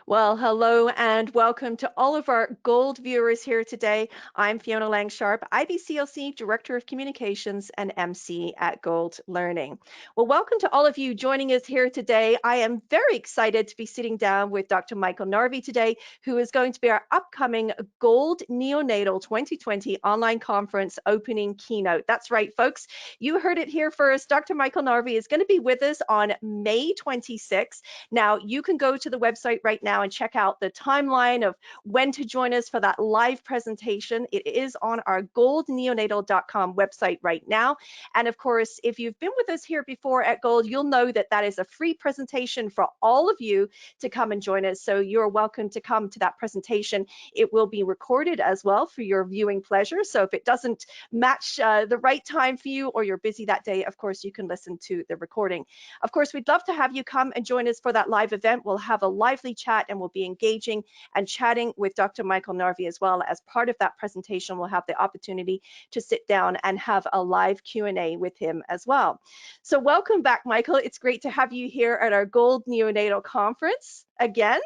Well, hello and welcome to all of our Gold viewers here today. I'm Fiona Lang Sharp, IBCLC Director of Communications and MC at Gold Learning. Well, welcome to all of you joining us here today. I am very excited to be sitting down with Dr. Michael Narvey today, who is going to be our upcoming Gold Neonatal 2020 Online Conference opening keynote. That's right, folks. You heard it here first. Dr. Michael Narvey is going to be with us on May 26th. Now, you can go to the website right now and check out the timeline of when to join us for that live presentation. It is on our goldneonatal.com website right now. And of course, if you've been with us here before at Gold, you'll know that that is a free presentation for all of you to come and join us. So you're welcome to come to that presentation. It will be recorded as well for your viewing pleasure. So if it doesn't match the right time for you or you're busy that day, of course, you can listen to the recording. Of course, we'd love to have you come and join us for that live event. We'll have a lively chat and we'll be engaging and chatting with Dr. Michael Narvey as well. As part of that presentation, we'll have the opportunity to sit down and have a live Q&A with him as well. So welcome back, Michael. It's great to have you here at our Gold Neonatal Conference again.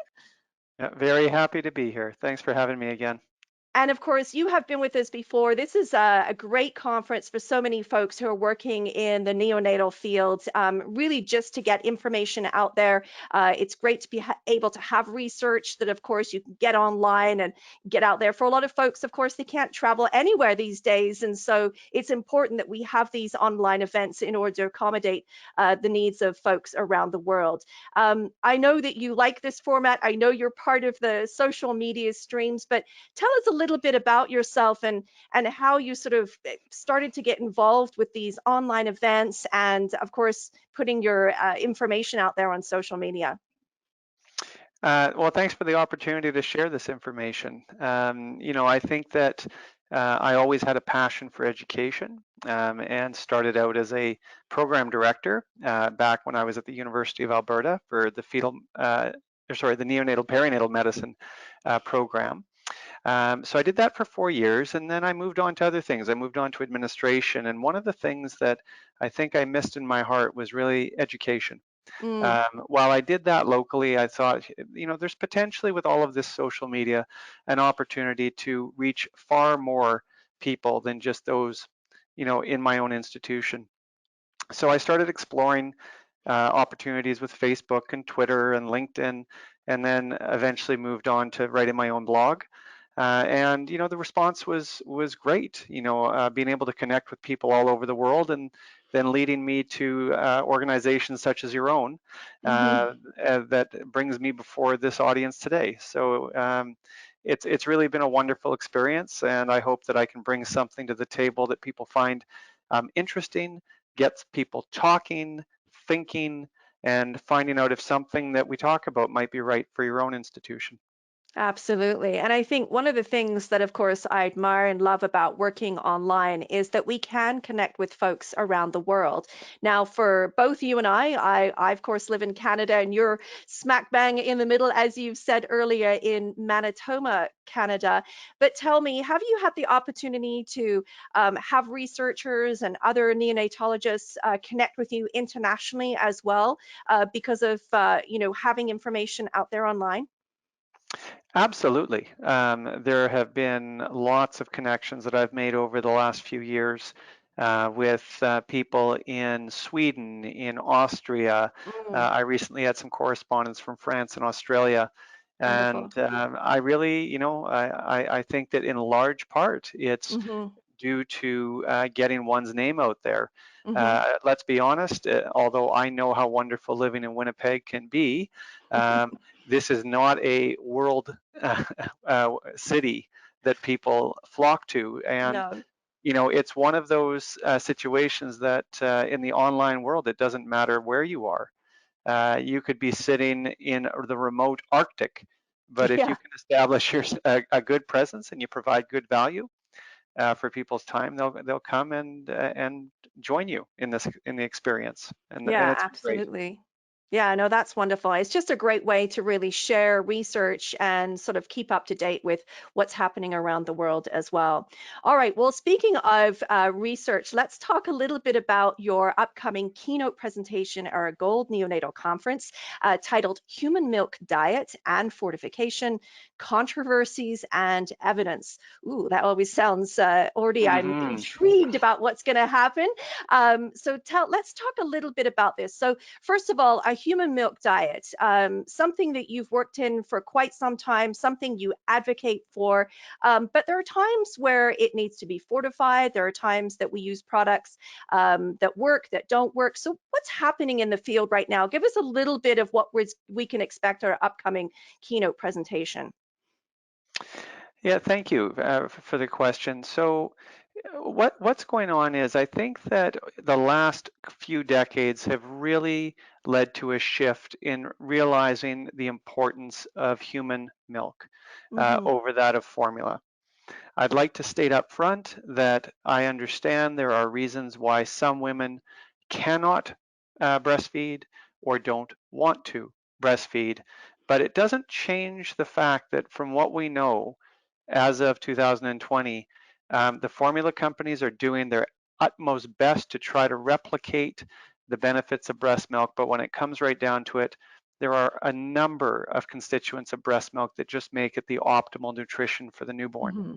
Yeah, very happy to be here. Thanks for having me again. And of course, you have been with us before. This is a great conference for so many folks who are working in the neonatal field, really just to get information out there. It's great to be able to have research that, of course, you can get online and get out there. For a lot of folks, of course, they can't travel anywhere these days. And so it's important that we have these online events in order to accommodate the needs of folks around the world. I know that you like this format. I know you're part of the social media streams, but tell us a little bit about yourself and how you sort of started to get involved with these online events and of course putting your information out there on social media. Well, thanks for the opportunity to share this information. I think that I always had a passion for education and started out as a program director back when I was at the University of Alberta for the the neonatal perinatal medicine program. So I did that for 4 years, and then I moved on to other things. I moved on to administration, and one of the things that I think I missed in my heart was really education. Mm, While I did that locally, I thought, there's potentially with all of this social media an opportunity to reach far more people than just those, in my own institution. So I started exploring opportunities with Facebook and Twitter and LinkedIn, and then eventually moved on to writing my own blog. And the response was great. Being able to connect with people all over the world, and then leading me to organizations such as your own mhm. that brings me before this audience today. So it's really been a wonderful experience, and I hope that I can bring something to the table that people find interesting, gets people talking, thinking, and finding out if something that we talk about might be right for your own institution. Absolutely. And I think one of the things that, of course, I admire and love about working online is that we can connect with folks around the world. Now, for both you and I of course, live in Canada, and you're smack bang in the middle, as you've said earlier, in Manitoba, Canada. But tell me, have you had the opportunity to have researchers and other neonatologists connect with you internationally as well because of, having information out there online? Absolutely. There have been lots of connections that I've made over the last few years with people in Sweden, in Austria. Mm, I recently had some correspondence from France and Australia. wonderful. And I really, I think that in large part, it's Mhm, due to getting one's name out there. mhm. Let's be honest, although I know how wonderful living in Winnipeg can be, um, this is not a world city that people flock to. And, No. it's one of those situations that in the online world, it doesn't matter where you are. You could be sitting in the remote Arctic, but if you Yeah, can establish a good presence and you provide good value, for people's time, they'll come and join you in the experience, and yeah, it's been great. absolutely. Yeah, no, that's wonderful. It's just a great way to really share research and sort of keep up to date with what's happening around the world as well. All right, well, speaking of research, let's talk a little bit about your upcoming keynote presentation at our Gold Neonatal Conference titled Human Milk Diet and Fortification, Controversies and Evidence. Ooh, that always sounds, already I'm Hmm. intrigued about what's going to happen. Let's talk a little bit about this. So, first of all, a human milk diet, something that you've worked in for quite some time, something you advocate for. But there are times where it needs to be fortified. There are times that we use products that work, that don't work. So, what's happening in the field right now? Give us a little bit of what we can expect our upcoming keynote presentation. Yeah, thank you for the question. So, what's going on is I think that the last few decades have really led to a shift in realizing the importance of human milk Hmm. over that of formula. I'd like to state up front that I understand there are reasons why some women cannot breastfeed or don't want to breastfeed, but it doesn't change the fact that from what we know, as of 2020, the formula companies are doing their utmost best to try to replicate the benefits of breast milk. But when it comes right down to it, there are a number of constituents of breast milk that just make it the optimal nutrition for the newborn. Hmm.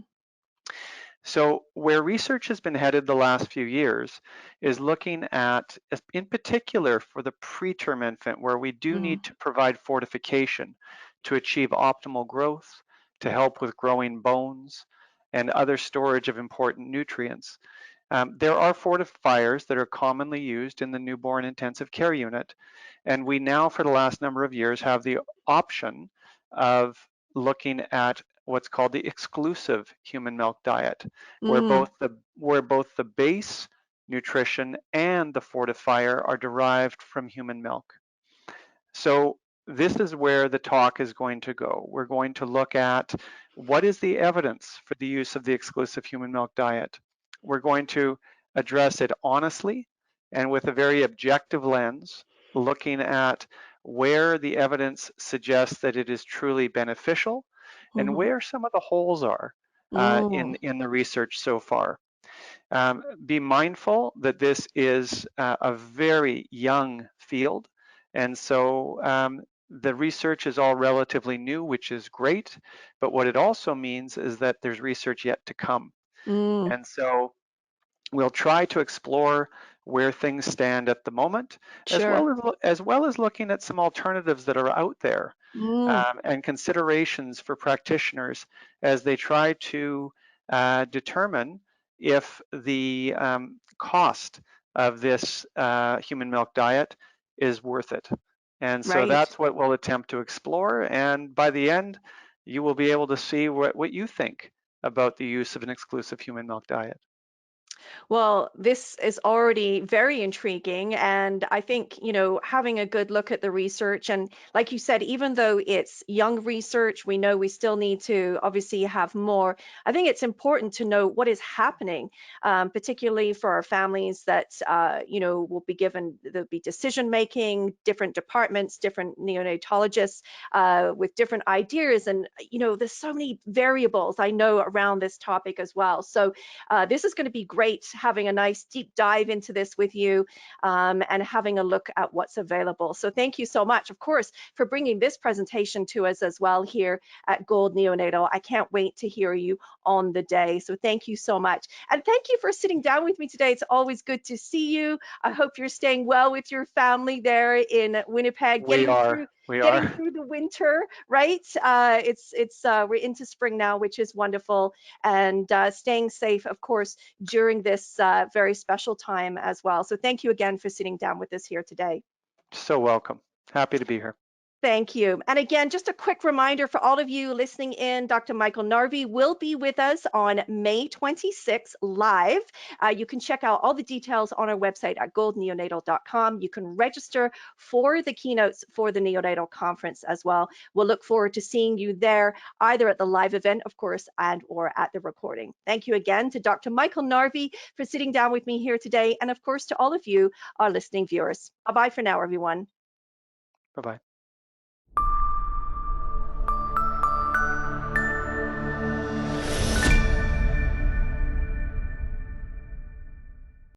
So, where research has been headed the last few years is looking at, in particular, for the preterm infant, where we do Mm. need to provide fortification to achieve optimal growth, to help with growing bones, and other storage of important nutrients. There are fortifiers that are commonly used in the newborn intensive care unit, and we now, for the last number of years, have the option of looking at what's called the exclusive human milk diet, Mm. where both the base nutrition and the fortifier are derived from human milk. So this is where the talk is going to go. We're going to look at what is the evidence for the use of the exclusive human milk diet. We're going to address it honestly and with a very objective lens, looking at where the evidence suggests that it is truly beneficial and Hmm. where some of the holes are Mm. in the research so far. Be mindful that this is a very young field, and so the research is all relatively new, which is great, but what it also means is that there's research yet to come. Mm. And so we'll try to explore where things stand at the moment, Sure. as well as looking at some alternatives that are out there Mm. and considerations for practitioners as they try to determine if the cost of this human milk diet is worth it. And so Right. that's what we'll attempt to explore. And by the end, you will be able to see what you think about the use of an exclusive human milk diet. Well, this is already very intriguing. And I think, having a good look at the research, and like you said, even though it's young research, we know we still need to obviously have more. I think it's important to know what is happening, particularly for our families that, will be given, there'll be decision making, different departments, different neonatologists with different ideas. And, there's so many variables I know around this topic as well. So, this is going to be great having a nice deep dive into this with you and having a look at what's available. So thank you so much, of course, for bringing this presentation to us as well here at Gold Neonatal. I can't wait to hear you on the day. So thank you so much. And thank you for sitting down with me today. It's always good to see you. I hope you're staying well with your family there in Winnipeg, We are, we getting are. through the winter, right? It's we're into spring now, which is wonderful, and staying safe, of course, during this very special time as well. So thank you again for sitting down with us here today. So welcome. Happy to be here. Thank you. And again, just a quick reminder for all of you listening in, Dr. Michael Narvey will be with us on May 26th live. You can check out all the details on our website at goldneonatal.com. You can register for the keynotes for the neonatal conference as well. We'll look forward to seeing you there, either at the live event, of course, and or at the recording. Thank you again to Dr. Michael Narvey for sitting down with me here today. And of course, to all of you, our listening viewers. Bye-bye for now, everyone. Bye-bye.